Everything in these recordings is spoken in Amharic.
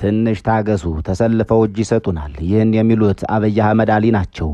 ትንሽ ታገሱ፣ ተሰልፈው እጅ ይሰጡናል። ይህን የሚሉት አብይ አህመድ አሊ ናቸው።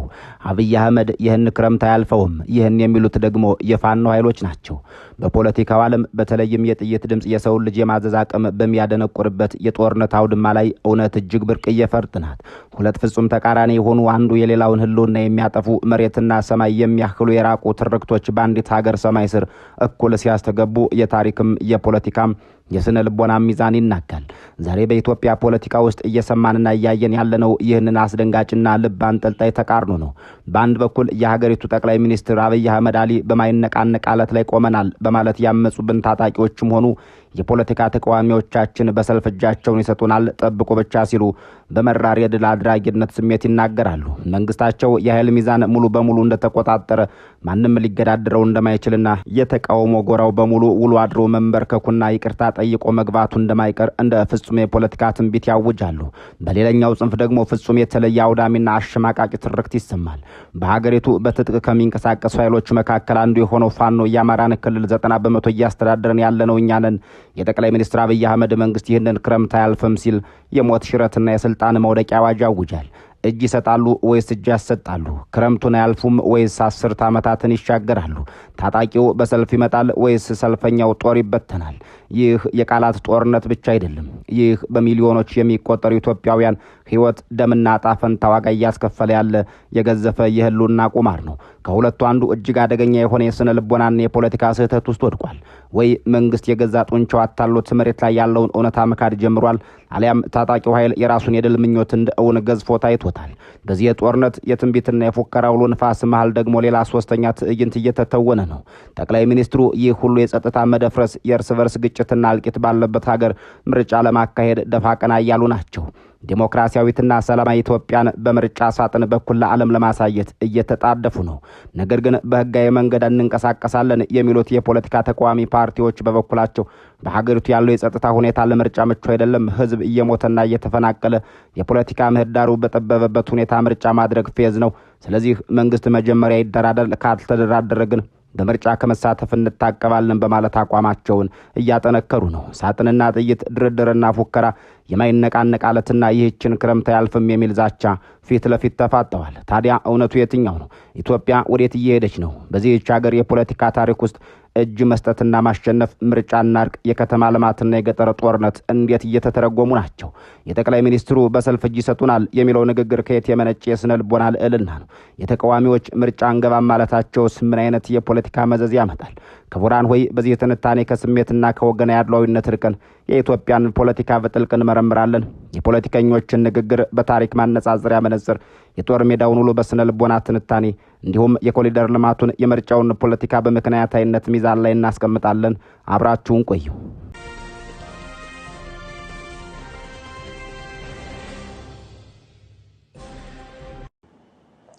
አብይ አህመድ ይህን ክረምት አያልፈውም። ይህን የሚሉት ደግሞ የፋኖ ኃይሎች ናቸው። በፖለቲካው ዓለም በተለይም የጥይት ድምፅ የሰውን ልጅ የማዘዝ አቅም በሚያደነቁርበት የጦርነት አውድማ ላይ እውነት እጅግ ብርቅዬ ፈርጥ ናት። ሁለት ፍጹም ተቃራኒ የሆኑ አንዱ የሌላውን ህልውና የሚያጠፉ መሬትና ሰማይ የሚያክሉ የራቁ ትርክቶች በአንዲት ሀገር ሰማይ ስር እኩል ሲያስተገቡ የታሪክም የፖለቲካም የስነ ልቦና ሚዛን ይናጋል። ዛሬ በኢትዮጵያ ፖለቲካ ውስጥ እየሰማንና እያየን ያለነው ይህንን አስደንጋጭና ልብ አንጠልጣይ ተቃርኖ ነው። በአንድ በኩል የሀገሪቱ ጠቅላይ ሚኒስትር አብይ አህመድ አሊ በማይነቃነቅ አለት ላይ ቆመናል በማለት ያመጹብን ታጣቂዎችም ሆኑ የፖለቲካ ተቃዋሚዎቻችን በሰልፍ እጃቸውን ይሰጡናል ጠብቁ ብቻ ሲሉ በመራር የድል አድራጊነት ስሜት ይናገራሉ። መንግስታቸው የኃይል ሚዛን ሙሉ በሙሉ እንደተቆጣጠረ ማንም ሊገዳደረው እንደማይችልና የተቃውሞ ጎራው በሙሉ ውሎ አድሮ መንበርከኩና ይቅርታ ጠይቆ መግባቱ እንደማይቀር እንደ ፍጹም የፖለቲካ ትንቢት ያውጃሉ። በሌላኛው ጽንፍ ደግሞ ፍጹም የተለየ አውዳሚና አሸማቃቂ ትርክት ይሰማል። በሀገሪቱ በትጥቅ ከሚንቀሳቀሱ ኃይሎች መካከል አንዱ የሆነው ፋኖ የአማራን ክልል 90% እያስተዳደረን ያለነው እኛ ነን። የጠቅላይ ሚኒስትር አብይ አህመድ መንግስት ይህንን ክረምት አያልፍም ሲል የሞት ሽረትና የስልጣን መውደቂያ አዋጅ ያውጃል። እጅ ይሰጣሉ ወይስ እጅ ያሰጣሉ? ክረምቱን አያልፉም ወይስ 10 ዓመታትን ይሻገራሉ? ታጣቂው በሰልፍ ይመጣል ወይስ ሰልፈኛው ጦር ይበተናል? ይህ የቃላት ጦርነት ብቻ አይደለም። ይህ በሚሊዮኖች የሚቆጠሩ ኢትዮጵያውያን ህይወት፣ ደምና ጣፈንታ ዋጋ እያስከፈለ ያለ የገዘፈ የህልውና ቁማር ነው። ከሁለቱ አንዱ እጅግ አደገኛ የሆነ የስነ ልቦናና የፖለቲካ ስህተት ውስጥ ወድቋል። ወይ መንግስት የገዛ ጡንቻው አታሎት መሬት ላይ ያለውን እውነታ መካድ ጀምሯል፣ አሊያም ታጣቂው ኃይል የራሱን የድል ምኞት እንደ እውን ገዝፎ ታይቶታል። በዚህ የጦርነት የትንቢትና የፉከራ ውሎ ንፋስ መሃል ደግሞ ሌላ ሶስተኛ ትዕይንት እየተተወነ ነው። ጠቅላይ ሚኒስትሩ ይህ ሁሉ የጸጥታ መደፍረስ፣ የእርስ በርስ ግጭትና እልቂት ባለበት ሀገር ምርጫ ለማካሄድ ደፋ ቀና እያሉ ናቸው። ዲሞክራሲያዊትና ሰላማዊ ኢትዮጵያን በምርጫ ሳጥን በኩል ለዓለም ለማሳየት እየተጣደፉ ነው። ነገር ግን በህጋዊ መንገድ እንንቀሳቀሳለን የሚሉት የፖለቲካ ተቃዋሚ ፓርቲዎች በበኩላቸው በሀገሪቱ ያለው የጸጥታ ሁኔታ ለምርጫ ምቹ አይደለም፣ ህዝብ እየሞተና እየተፈናቀለ የፖለቲካ ምህዳሩ በጠበበበት ሁኔታ ምርጫ ማድረግ ፌዝ ነው። ስለዚህ መንግስት መጀመሪያ ይደራደር፣ ካልተደራደረ ግን በምርጫ ከመሳተፍ እንታቀባለን በማለት አቋማቸውን እያጠነከሩ ነው። ሳጥንና ጥይት፣ ድርድርና ፉከራ፣ የማይነቃነቅ አለትና ይህችን ክረምት አያልፍም የሚል ዛቻ ፊት ለፊት ተፋጠዋል። ታዲያ እውነቱ የትኛው ነው? ኢትዮጵያ ወዴት እየሄደች ነው? በዚህች ሀገር የፖለቲካ ታሪክ ውስጥ እጅ መስጠትና ማሸነፍ፣ ምርጫና እርቅ፣ የከተማ ልማትና የገጠር ጦርነት እንዴት እየተተረጎሙ ናቸው? የጠቅላይ ሚኒስትሩ በሰልፍ እጅ ይሰጡናል የሚለው ንግግር ከየት የመነጨ የስነ ልቦና ልዕልና ነው? የተቃዋሚዎች ምርጫ እንገባም ማለታቸውስ ምን አይነት የፖለቲካ መዘዝ ያመጣል? ክቡራን ሆይ በዚህ ትንታኔ ከስሜትና ከወገናዊ አድሏዊነት ርቀን የኢትዮጵያን ፖለቲካ በጥልቅ እንመረምራለን። የፖለቲከኞችን ንግግር በታሪክ ማነጻጸሪያ መነጽር፣ የጦር ሜዳውን ውሎ በስነ ልቦና ትንታኔ እንዲሁም የኮሪደር ልማቱን የምርጫውን ፖለቲካ በምክንያታዊነት ሚዛን ላይ እናስቀምጣለን። አብራችሁን ቆዩ።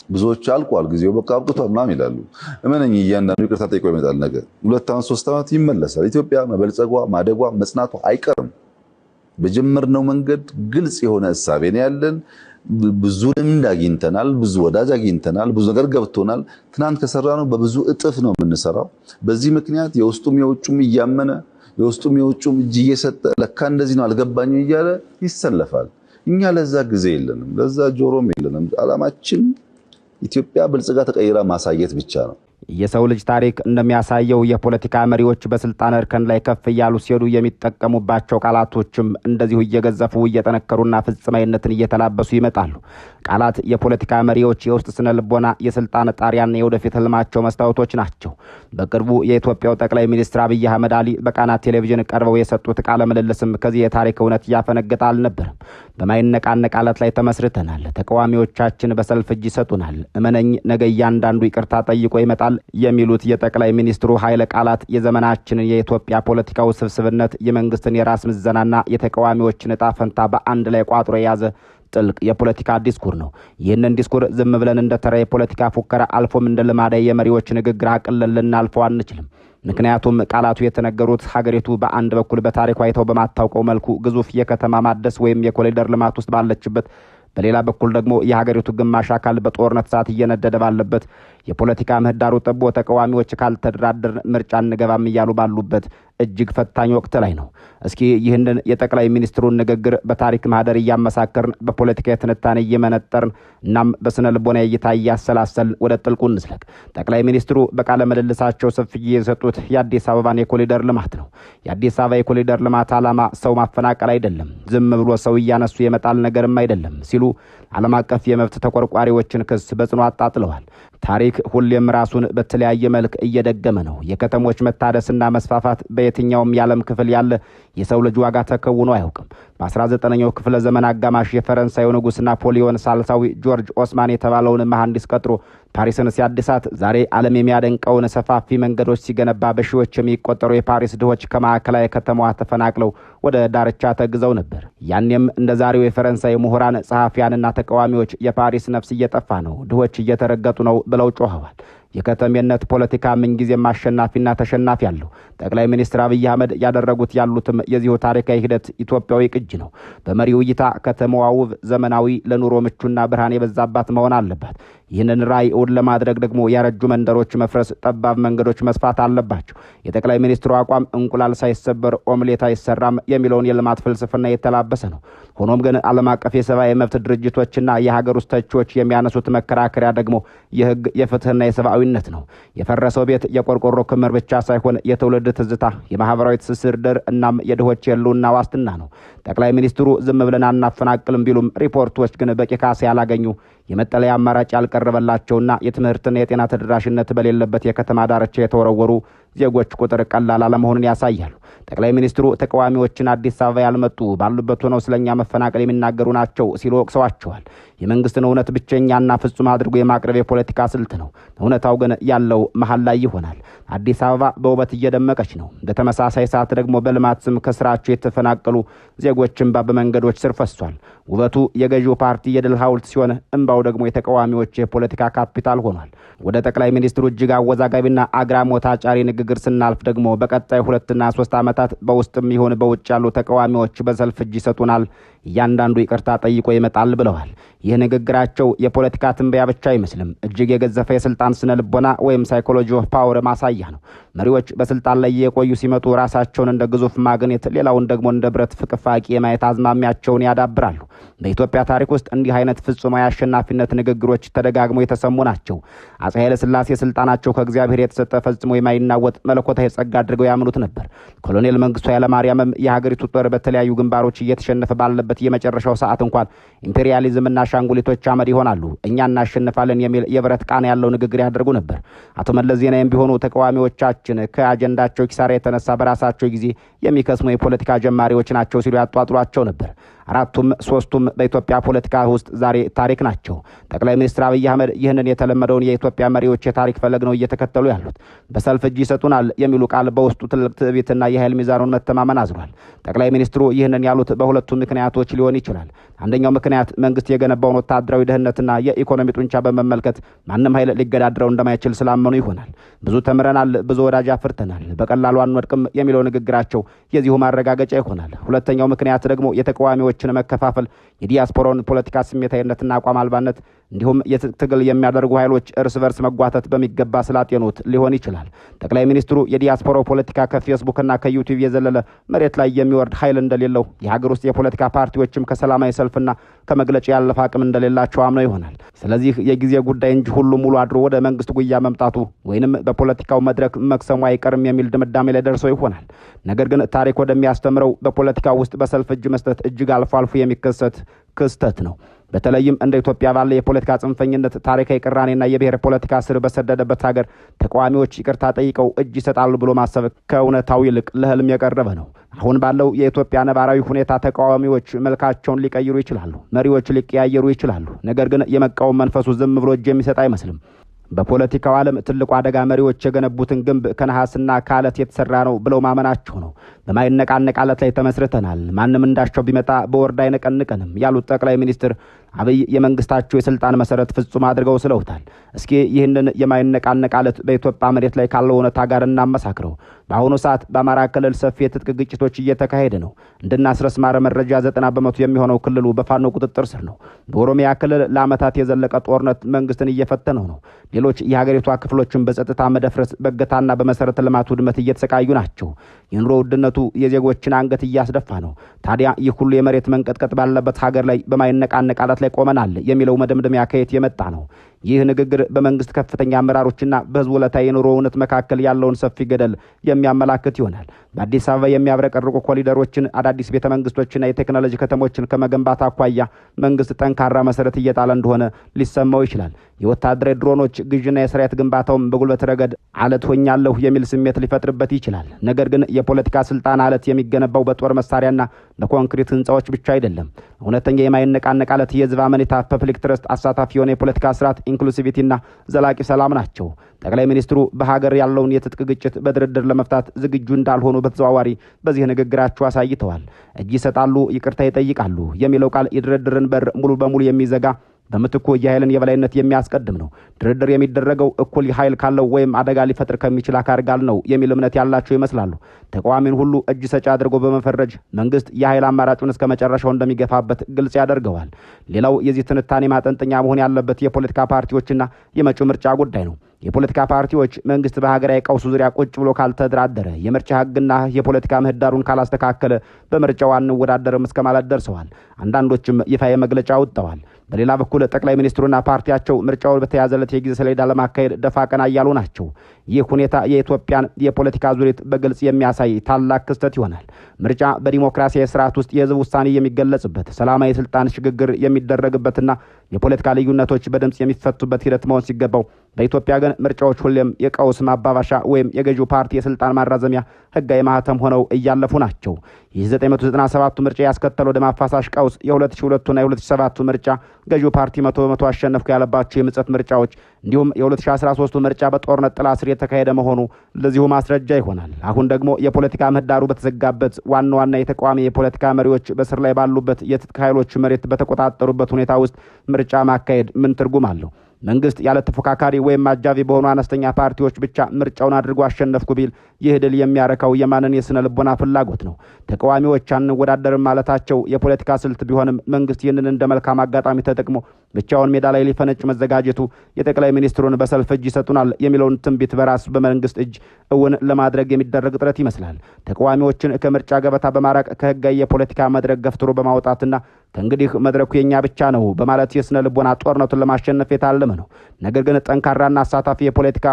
ብዙዎች አልቋል፣ ጊዜው በቃ አብቅቷል ምናምን ይላሉ። እመነኝ እያንዳንዱ ይቅርታ ጠይቆ ይመጣል። ነገር 2 ዓመት 3 ዓመት ይመለሳል። ኢትዮጵያ መበልጸጓ፣ ማደጓ፣ መጽናቷ አይቀርም። በጀመርነው መንገድ ግልጽ የሆነ እሳቤ ነው ያለን። ብዙ ልምድ አግኝተናል፣ ብዙ ወዳጅ አግኝተናል፣ ብዙ ነገር ገብቶናል። ትናንት ከሰራነው በብዙ እጥፍ ነው የምንሰራው። በዚህ ምክንያት የውስጡም የውጩም እያመነ የውስጡም የውጩም እጅ እየሰጠ ለካ እንደዚህ ነው አልገባኝም እያለ ይሰለፋል። እኛ ለዛ ጊዜ የለንም፣ ለዛ ጆሮም የለንም። ዓላማችን ኢትዮጵያ ብልጽጋ ተቀይራ ማሳየት ብቻ ነው። የሰው ልጅ ታሪክ እንደሚያሳየው የፖለቲካ መሪዎች በስልጣን እርከን ላይ ከፍ እያሉ ሲሄዱ የሚጠቀሙባቸው ቃላቶችም እንደዚሁ እየገዘፉ እየጠነከሩና ፍጽማዊነትን እየተላበሱ ይመጣሉ። ቃላት የፖለቲካ መሪዎች የውስጥ ስነ ልቦና፣ የስልጣን ጣሪያና የወደፊት ህልማቸው መስታወቶች ናቸው። በቅርቡ የኢትዮጵያው ጠቅላይ ሚኒስትር አብይ አህመድ አሊ በቃና ቴሌቪዥን ቀርበው የሰጡት ቃለ ምልልስም ከዚህ የታሪክ እውነት ያፈነገጠ አልነበረም። በማይነቃነቅ አለት ላይ ተመስርተናል። ተቃዋሚዎቻችን በሰልፍ እጅ ይሰጡናል። እመነኝ ነገ እያንዳንዱ ይቅርታ ጠይቆ ይመጣል የሚሉት የጠቅላይ ሚኒስትሩ ኃይለ ቃላት የዘመናችንን የኢትዮጵያ ፖለቲካ ውስብስብነት፣ የመንግስትን የራስ ምዘናና የተቃዋሚዎችን ዕጣ ፈንታ በአንድ ላይ ቋጥሮ የያዘ ጥልቅ የፖለቲካ ዲስኩር ነው። ይህንን ዲስኩር ዝም ብለን እንደ ተራ የፖለቲካ ፉከራ አልፎም እንደ ልማዳዊ የመሪዎች ንግግር አቅለን ልናልፈው አንችልም። ምክንያቱም ቃላቱ የተነገሩት ሀገሪቱ በአንድ በኩል በታሪኳ አይተው በማታውቀው መልኩ ግዙፍ የከተማ ማደስ ወይም የኮሪደር ልማት ውስጥ ባለችበት፣ በሌላ በኩል ደግሞ የሀገሪቱ ግማሽ አካል በጦርነት ሰዓት እየነደደ ባለበት፣ የፖለቲካ ምህዳሩ ጠቦ ተቃዋሚዎች ካልተደራደር ምርጫ እንገባም እያሉ ባሉበት፣ እጅግ ፈታኝ ወቅት ላይ ነው። እስኪ ይህንን የጠቅላይ ሚኒስትሩን ንግግር በታሪክ ማህደር እያመሳከርን በፖለቲካ ትንታኔ እየመነጠርን እናም በስነ ልቦና እይታ እያሰላሰልን ወደ ጥልቁ እንስለቅ። ጠቅላይ ሚኒስትሩ በቃለ ምልልሳቸው ሰፊ የሰጡት የአዲስ አበባን የኮሪደር ልማት ነው። የአዲስ አበባ የኮሪደር ልማት ዓላማ ሰው ማፈናቀል አይደለም፣ ዝም ብሎ ሰው እያነሱ የመጣል ነገርም አይደለም ሲሉ ዓለም አቀፍ የመብት ተቆርቋሪዎችን ክስ በጽኑ አጣጥለዋል። ታሪክ ሁሌም ራሱን በተለያየ መልክ እየደገመ ነው። የከተሞች መታደስና መስፋፋት በየትኛውም የዓለም ክፍል ያለ የሰው ልጅ ዋጋ ተከውኖ አያውቅም። በ19ኛው ክፍለ ዘመን አጋማሽ የፈረንሳዩ ንጉሥ ናፖሊዮን ሳልሳዊ ጆርጅ ኦስማን የተባለውን መሐንዲስ ቀጥሮ ፓሪስን ሲያድሳት ዛሬ ዓለም የሚያደንቀውን ሰፋፊ መንገዶች ሲገነባ በሺዎች የሚቆጠሩ የፓሪስ ድሆች ከማዕከላዊ ከተማዋ ተፈናቅለው ወደ ዳርቻ ተግዘው ነበር። ያኔም እንደ ዛሬው የፈረንሳይ ምሁራን፣ ጸሐፊያንና ተቃዋሚዎች የፓሪስ ነፍስ እየጠፋ ነው፣ ድሆች እየተረገጡ ነው ብለው ጮኸዋል። የከተሜነት ፖለቲካ ምንጊዜም አሸናፊና ተሸናፊ አለው። ጠቅላይ ሚኒስትር አብይ አህመድ ያደረጉት ያሉትም የዚሁ ታሪካዊ ሂደት ኢትዮጵያዊ ቅጅ ነው። በመሪው እይታ ከተማዋ ውብ፣ ዘመናዊ፣ ለኑሮ ምቹና ብርሃን የበዛባት መሆን አለባት። ይህንን ራዕይ እውን ለማድረግ ደግሞ ያረጁ መንደሮች መፍረስ፣ ጠባብ መንገዶች መስፋት አለባቸው። የጠቅላይ ሚኒስትሩ አቋም እንቁላል ሳይሰበር ኦምሌት አይሰራም የሚለውን የልማት ፍልስፍና የተላበሰ ነው። ሆኖም ግን ዓለም አቀፍ የሰብአዊ መብት ድርጅቶችና የሀገር ውስጥ ተቺዎች የሚያነሱት መከራከሪያ ደግሞ የህግ የፍትህና የሰብአዊነት ነው። የፈረሰው ቤት የቆርቆሮ ክምር ብቻ ሳይሆን የትውልድ ትዝታ፣ የማህበራዊ ትስስር ድር እናም የድሆች የህልውና ዋስትና ነው። ጠቅላይ ሚኒስትሩ ዝም ብለን አናፈናቅልም ቢሉም ሪፖርቶች ግን በቂ ካሳ ያላገኙ፣ የመጠለያ አማራጭ ያልቀረበላቸውና የትምህርትና የጤና ተደራሽነት በሌለበት የከተማ ዳርቻ የተወረወሩ ዜጎች ቁጥር ቀላል አለመሆኑን ያሳያሉ። ጠቅላይ ሚኒስትሩ ተቃዋሚዎችን አዲስ አበባ ያልመጡ ባሉበት ሆነው ስለኛ መፈናቀል የሚናገሩ ናቸው ሲሉ ወቅሰዋቸዋል። የመንግስትን እውነት ብቸኛና ፍጹም አድርጎ የማቅረብ የፖለቲካ ስልት ነው። እውነታው ግን ያለው መሀል ላይ ይሆናል። አዲስ አበባ በውበት እየደመቀች ነው። በተመሳሳይ ሰዓት ደግሞ በልማት ስም ከስራቸው የተፈናቀሉ ዜጎች እንባ በመንገዶች ስር ፈሷል። ውበቱ የገዢው ፓርቲ የድል ሐውልት ሲሆን እንባው ደግሞ የተቃዋሚዎች የፖለቲካ ካፒታል ሆኗል። ወደ ጠቅላይ ሚኒስትሩ እጅግ አወዛጋቢና አግራሞት አጫሪ ንግግር ስናልፍ ደግሞ በቀጣይ 2 እና 3 ዓመታት በውስጥም ይሁን በውጭ ያሉ ተቃዋሚዎች በሰልፍ እጅ ይሰጡናል፣ እያንዳንዱ ይቅርታ ጠይቆ ይመጣል ብለዋል። ይህ ንግግራቸው የፖለቲካ ትንበያ ብቻ አይመስልም። እጅግ የገዘፈ የስልጣን ስነ ልቦና ወይም ሳይኮሎጂ ኦፍ ፓወር ማሳያ ነው። መሪዎች በስልጣን ላይ የቆዩ ሲመጡ ራሳቸውን እንደ ግዙፍ ማግኔት፣ ሌላውን ደግሞ እንደ ብረት ፍቅፋቂ የማየት አዝማሚያቸውን ያዳብራሉ። በኢትዮጵያ ታሪክ ውስጥ እንዲህ አይነት ፍጹማዊ አሸናፊነት ንግግሮች ተደጋግመው የተሰሙ ናቸው። አፄ ኃይለ ሥላሴ ስልጣናቸው ከእግዚአብሔር የተሰጠ ፈጽሞ የማይናወጥ መለኮታዊ ጸጋ አድርገው ያምኑት ነበር። ኮሎኔል መንግስቱ ኃይለማርያምም የሀገሪቱ ጦር በተለያዩ ግንባሮች እየተሸነፈ ባለበት የመጨረሻው ሰዓት እንኳን ኢምፔሪያሊዝምና አሻንጉሊቶች አመድ ይሆናሉ፣ እኛ እናሸንፋለን የሚል የብረት ቃና ያለው ንግግር ያደርጉ ነበር። አቶ መለስ ዜናዊም ቢሆኑ ተቃዋሚዎቻችን ከአጀንዳቸው ኪሳራ የተነሳ በራሳቸው ጊዜ የሚከስሙ የፖለቲካ ጀማሪዎች ናቸው ሲሉ ያጧጥሯቸው ነበር። 4ቱም 3ቱም በኢትዮጵያ ፖለቲካ ውስጥ ዛሬ ታሪክ ናቸው። ጠቅላይ ሚኒስትር አብይ አህመድ ይህንን የተለመደውን የኢትዮጵያ መሪዎች የታሪክ ፈለግ ነው እየተከተሉ ያሉት። በሰልፍ እጅ ይሰጡናል የሚሉ ቃል በውስጡ ትልቅ ትዕቢትና የኃይል ሚዛኑን መተማመን አዝሏል። ጠቅላይ ሚኒስትሩ ይህንን ያሉት በሁለቱ ምክንያቶች ሊሆን ይችላል። አንደኛው ምክንያት መንግስት የገነባውን ወታደራዊ ደህንነትና የኢኮኖሚ ጡንቻ በመመልከት ማንም ኃይል ሊገዳድረው እንደማይችል ስላመኑ ይሆናል። ብዙ ተምረናል፣ ብዙ ወዳጅ አፍርተናል፣ በቀላሉ አንወድቅም የሚለው ንግግራቸው የዚሁ ማረጋገጫ ይሆናል። ሁለተኛው ምክንያት ደግሞ የተቃዋሚዎችን መከፋፈል፣ የዲያስፖራውን ፖለቲካ ስሜታዊነትና አቋም አልባነት እንዲሁም የትግል የሚያደርጉ ኃይሎች እርስ በርስ መጓተት በሚገባ ስላጤኑት ሊሆን ይችላል። ጠቅላይ ሚኒስትሩ የዲያስፖራው ፖለቲካ ከፌስቡክና ከዩቲዩብ የዘለለ መሬት ላይ የሚወርድ ኃይል እንደሌለው፣ የሀገር ውስጥ የፖለቲካ ፓርቲዎችም ከሰላማዊ ሰልፍና ከመግለጫ ያለፈ አቅም እንደሌላቸው አምነው ይሆናል። ስለዚህ የጊዜ ጉዳይ እንጂ ሁሉ ሙሉ አድሮ ወደ መንግስት ጉያ መምጣቱ ወይንም በፖለቲካው መድረክ መክሰሙ አይቀርም የሚል ድምዳሜ ላይ ደርሰው ይሆናል። ነገር ግን ታሪክ ወደሚያስተምረው በፖለቲካው ውስጥ በሰልፍ እጅ መስጠት እጅግ አልፎ አልፎ የሚከሰት ክስተት ነው። በተለይም እንደ ኢትዮጵያ ባለ የፖለቲካ ጽንፈኝነት፣ ታሪካዊ ቅራኔና የብሔር ፖለቲካ ስር በሰደደበት ሀገር ተቃዋሚዎች ይቅርታ ጠይቀው እጅ ይሰጣሉ ብሎ ማሰብ ከእውነታው ይልቅ ለህልም የቀረበ ነው። አሁን ባለው የኢትዮጵያ ነባራዊ ሁኔታ ተቃዋሚዎች መልካቸውን ሊቀይሩ ይችላሉ፣ መሪዎች ሊቀያየሩ ይችላሉ። ነገር ግን የመቃወም መንፈሱ ዝም ብሎ እጅ የሚሰጥ አይመስልም። በፖለቲካው ዓለም ትልቁ አደጋ መሪዎች የገነቡትን ግንብ ከነሐስና ከአለት የተሰራ ነው ብለው ማመናቸው ነው። በማይነቃነቅ አለት ላይ ተመስርተናል፣ ማንም እንዳሻው ቢመጣ በወርድ አይነቀንቀንም ያሉት ጠቅላይ ሚኒስትር አብይ የመንግስታቸው የስልጣን መሰረት ፍጹም አድርገው ስለውታል። እስኪ ይህንን የማይነቃነቅ አለት በኢትዮጵያ መሬት ላይ ካለው እውነታ ጋር እናመሳክረው። በአሁኑ ሰዓት በአማራ ክልል ሰፊ የትጥቅ ግጭቶች እየተካሄደ ነው። እንደናስረስ ማረ መረጃ 90% የሚሆነው ክልሉ በፋኖ ቁጥጥር ስር ነው። በኦሮሚያ ክልል ለዓመታት የዘለቀ ጦርነት መንግስትን እየፈተነው ነው። ሌሎች የሀገሪቷ ክፍሎችን በጸጥታ መደፍረስ፣ በእገታና በመሰረተ ልማት ውድመት እየተሰቃዩ ናቸው። የኑሮ ውድነቱ የዜጎችን አንገት እያስደፋ ነው። ታዲያ ይህ ሁሉ የመሬት መንቀጥቀጥ ባለበት ሀገር ላይ በማይነቃነቅ አለት ላይ ቆመናል የሚለው መደምደሚያ ከየት የመጣ ነው? ይህ ንግግር በመንግስት ከፍተኛ አመራሮችና በህዝቡ ዕለታዊ የኑሮ እውነት መካከል ያለውን ሰፊ ገደል የሚያመላክት ይሆናል። በአዲስ አበባ የሚያብረቀርቁ ኮሪደሮችን፣ አዳዲስ ቤተ መንግስቶችና የቴክኖሎጂ ከተሞችን ከመገንባት አኳያ መንግስት ጠንካራ መሰረት እየጣለ እንደሆነ ሊሰማው ይችላል። የወታደራዊ ድሮኖች ግዥና የሰራዊት ግንባታውን በጉልበት ረገድ አለት ሆኛለሁ የሚል ስሜት ሊፈጥርበት ይችላል። ነገር ግን የፖለቲካ ስልጣን አለት የሚገነባው በጦር መሳሪያና በኮንክሪት ህንፃዎች ብቻ አይደለም። እውነተኛ የማይነቃነቅ አለት የህዝብ አመኔታ፣ ፐብሊክ ትረስት፣ አሳታፊ የሆነ የፖለቲካ ስርዓት፣ ኢንክሉሲቪቲና ዘላቂ ሰላም ናቸው። ጠቅላይ ሚኒስትሩ በሀገር ያለውን የትጥቅ ግጭት በድርድር ለመፍታት ዝግጁ እንዳልሆኑ በተዘዋዋሪ በዚህ ንግግራቸው አሳይተዋል። እጅ ይሰጣሉ፣ ይቅርታ ይጠይቃሉ የሚለው ቃል የድርድርን በር ሙሉ በሙሉ የሚዘጋ በምትኩ የኃይልን የበላይነት የሚያስቀድም ነው። ድርድር የሚደረገው እኩል ኃይል ካለው ወይም አደጋ ሊፈጥር ከሚችል አካል ጋር ነው የሚል እምነት ያላቸው ይመስላሉ። ተቃዋሚን ሁሉ እጅ ሰጪ አድርጎ በመፈረጅ መንግስት የኃይል አማራጩን እስከ መጨረሻው እንደሚገፋበት ግልጽ ያደርገዋል። ሌላው የዚህ ትንታኔ ማጠንጠኛ መሆን ያለበት የፖለቲካ ፓርቲዎችና የመጪው ምርጫ ጉዳይ ነው። የፖለቲካ ፓርቲዎች መንግስት በሀገራዊ ቀውሱ ዙሪያ ቁጭ ብሎ ካልተደራደረ፣ የምርጫ ህግና የፖለቲካ ምህዳሩን ካላስተካከለ በምርጫው አንወዳደርም እስከ ማለት ደርሰዋል። አንዳንዶችም ይፋ መግለጫ አውጥተዋል። በሌላ በኩል ጠቅላይ ሚኒስትሩና ፓርቲያቸው ምርጫው በተያዘለት የጊዜ ሰሌዳ ለማካሄድ ደፋ ቀና እያሉ ናቸው። ይህ ሁኔታ የኢትዮጵያን የፖለቲካ ዙሪት በግልጽ የሚያሳይ ታላቅ ክስተት ይሆናል። ምርጫ በዲሞክራሲያዊ ስርዓት ውስጥ የህዝብ ውሳኔ የሚገለጽበት፣ ሰላማዊ ስልጣን ሽግግር የሚደረግበትና የፖለቲካ ልዩነቶች በድምጽ የሚፈቱበት ሂደት መሆን ሲገባው፣ በኢትዮጵያ ግን ምርጫዎች ሁሌም የቀውስ ማባባሻ ወይም የገዢው ፓርቲ የስልጣን ማራዘሚያ ህጋዊ ማህተም ሆነው እያለፉ ናቸው። የ1997ቱ ምርጫ ያስከተለው ደም አፋሳሽ ቀውስ፣ የ2002ቱና የ2007ቱ ምርጫ ገዢው ፓርቲ 100% አሸነፍኩ ያለባቸው የምጸት ምርጫዎች፣ እንዲሁም የ2013ቱ ምርጫ በጦርነት ጥላ ስር የተካሄደ መሆኑ ለዚሁ ማስረጃ ይሆናል። አሁን ደግሞ የፖለቲካ ምህዳሩ በተዘጋበት፣ ዋና ዋና የተቃዋሚ የፖለቲካ መሪዎች በስር ላይ ባሉበት፣ የትጥቅ ኃይሎች መሬት በተቆጣጠሩበት ሁኔታ ውስጥ ምርጫ ማካሄድ ምን ትርጉም አለው? መንግስት ያለ ተፎካካሪ ወይም አጃቢ በሆኑ አነስተኛ ፓርቲዎች ብቻ ምርጫውን አድርጎ አሸነፍኩ ቢል ይህ ድል የሚያረካው የማንን የስነ ልቦና ፍላጎት ነው? ተቃዋሚዎች አንወዳደርም ማለታቸው የፖለቲካ ስልት ቢሆንም መንግስት ይህንን እንደ መልካም አጋጣሚ ተጠቅሞ ብቻውን ሜዳ ላይ ሊፈነጭ መዘጋጀቱ የጠቅላይ ሚኒስትሩን በሰልፍ እጅ ይሰጡናል የሚለውን ትንቢት በራስ በመንግስት እጅ እውን ለማድረግ የሚደረግ ጥረት ይመስላል። ተቃዋሚዎችን ከምርጫ ገበታ በማራቅ ከህጋዊ የፖለቲካ መድረክ ገፍትሮ በማውጣትና ከእንግዲህ መድረኩ የኛ ብቻ ነው በማለት የስነ ልቦና ጦርነቱን ለማሸነፍ የታለመ ነው። ነገር ግን ጠንካራና አሳታፊ የፖለቲካ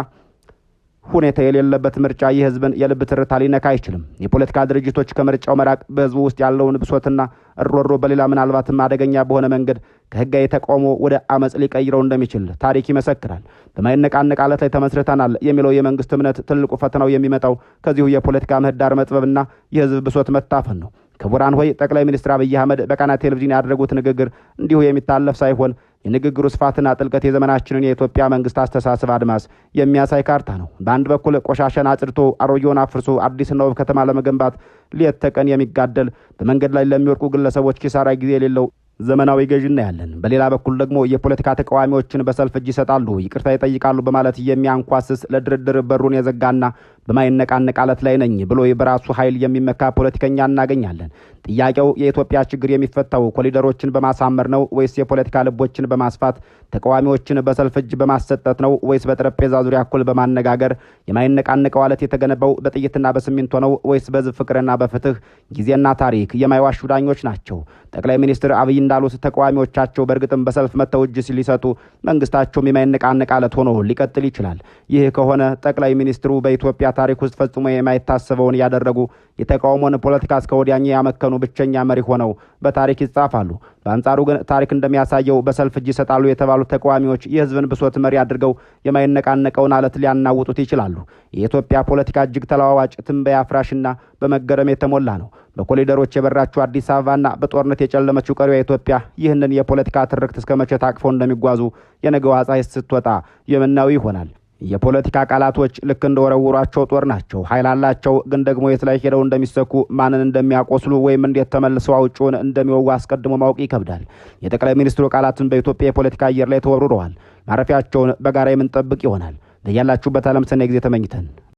ሁኔታ የሌለበት ምርጫ የህዝብን የልብ ትርታ ሊነካ አይችልም። የፖለቲካ ድርጅቶች ከምርጫው መራቅ በህዝቡ ውስጥ ያለውን ብሶትና እሮሮ በሌላ ምናልባትም አደገኛ በሆነ መንገድ ከህጋዊ ተቃውሞ ወደ አመጽ ሊቀይረው እንደሚችል ታሪክ ይመሰክራል። በማይነቃነቅ አለት ላይ ተመስርተናል የሚለው የመንግስት እምነት ትልቁ ፈተናው የሚመጣው ከዚሁ የፖለቲካ ምህዳር መጥበብና የህዝብ ብሶት መታፈን ነው። ክቡራን ሆይ፣ ጠቅላይ ሚኒስትር አብይ አህመድ በቃና ቴሌቪዥን ያደረጉት ንግግር እንዲሁ የሚታለፍ ሳይሆን የንግግሩ ስፋትና ጥልቀት የዘመናችንን የኢትዮጵያ መንግስት አስተሳሰብ አድማስ የሚያሳይ ካርታ ነው። በአንድ በኩል ቆሻሻን አጽድቶ አሮጌውን አፍርሶ አዲስና ውብ ከተማ ለመገንባት ሌት ተቀን የሚጋደል በመንገድ ላይ ለሚወድቁ ግለሰቦች ኪሳራ ጊዜ የሌለው ዘመናዊ ገዥና ያለን፣ በሌላ በኩል ደግሞ የፖለቲካ ተቃዋሚዎችን በሰልፍ እጅ ይሰጣሉ፣ ይቅርታ ይጠይቃሉ በማለት የሚያንኳስስ ለድርድር በሩን የዘጋና በማይነቃነቅ አለት ላይ ነኝ ብሎ በራሱ ኃይል የሚመካ ፖለቲከኛ እናገኛለን። ጥያቄው የኢትዮጵያ ችግር የሚፈታው ኮሪደሮችን በማሳመር ነው ወይስ የፖለቲካ ልቦችን በማስፋት ተቃዋሚዎችን በሰልፍ እጅ በማሰጠት ነው ወይስ በጠረጴዛ ዙሪያ እኩል በማነጋገር? የማይነቃነቀው አለት የተገነባው በጥይትና በሲሚንቶ ነው ወይስ በህዝብ ፍቅርና በፍትህ? ጊዜና ታሪክ የማይዋሹ ዳኞች ናቸው። ጠቅላይ ሚኒስትር አብይ እንዳሉት ተቃዋሚዎቻቸው በእርግጥም በሰልፍ መተው እጅ ሲሊሰጡ መንግስታቸውም የማይነቃነቅ አለት ሆኖ ሊቀጥል ይችላል። ይህ ከሆነ ጠቅላይ ሚኒስትሩ በኢትዮጵያ ታሪክ ውስጥ ፈጽሞ የማይታሰበውን ያደረጉ የተቃውሞን ፖለቲካ እስከ ወዲያኛው ያመከኑ ብቸኛ መሪ ሆነው በታሪክ ይጻፋሉ። በአንጻሩ ግን ታሪክ እንደሚያሳየው በሰልፍ እጅ ይሰጣሉ የተባሉ ተቃዋሚዎች የህዝብን ብሶት መሪ አድርገው የማይነቃነቀውን አለት ሊያናውጡት ይችላሉ። የኢትዮጵያ ፖለቲካ እጅግ ተለዋዋጭ፣ ትንበያ አፍራሽና በመገረም የተሞላ ነው። በኮሪደሮች የበራችው አዲስ አበባና በጦርነት የጨለመችው ቀሪዋ ኢትዮጵያ ይህንን የፖለቲካ ትርክት እስከ መቼ ታቅፈው እንደሚጓዙ የነገዋ ፀሐይ ስትወጣ የምናየው ይሆናል። የፖለቲካ ቃላቶች ልክ እንደወረውሯቸው ጦር ናቸው። ኃይል አላቸው፣ ግን ደግሞ የት ላይ ሄደው እንደሚሰኩ ማንን እንደሚያቆስሉ ወይም እንዴት ተመልሰው አውጪውን እንደሚወጉ አስቀድሞ ማወቅ ይከብዳል። የጠቅላይ ሚኒስትሩ ቃላትን በኢትዮጵያ የፖለቲካ አየር ላይ ተወርውረዋል። ማረፊያቸውን በጋራ የምንጠብቅ ይሆናል። በያላችሁበት ዓለም ሰናይ ጊዜ ተመኝተን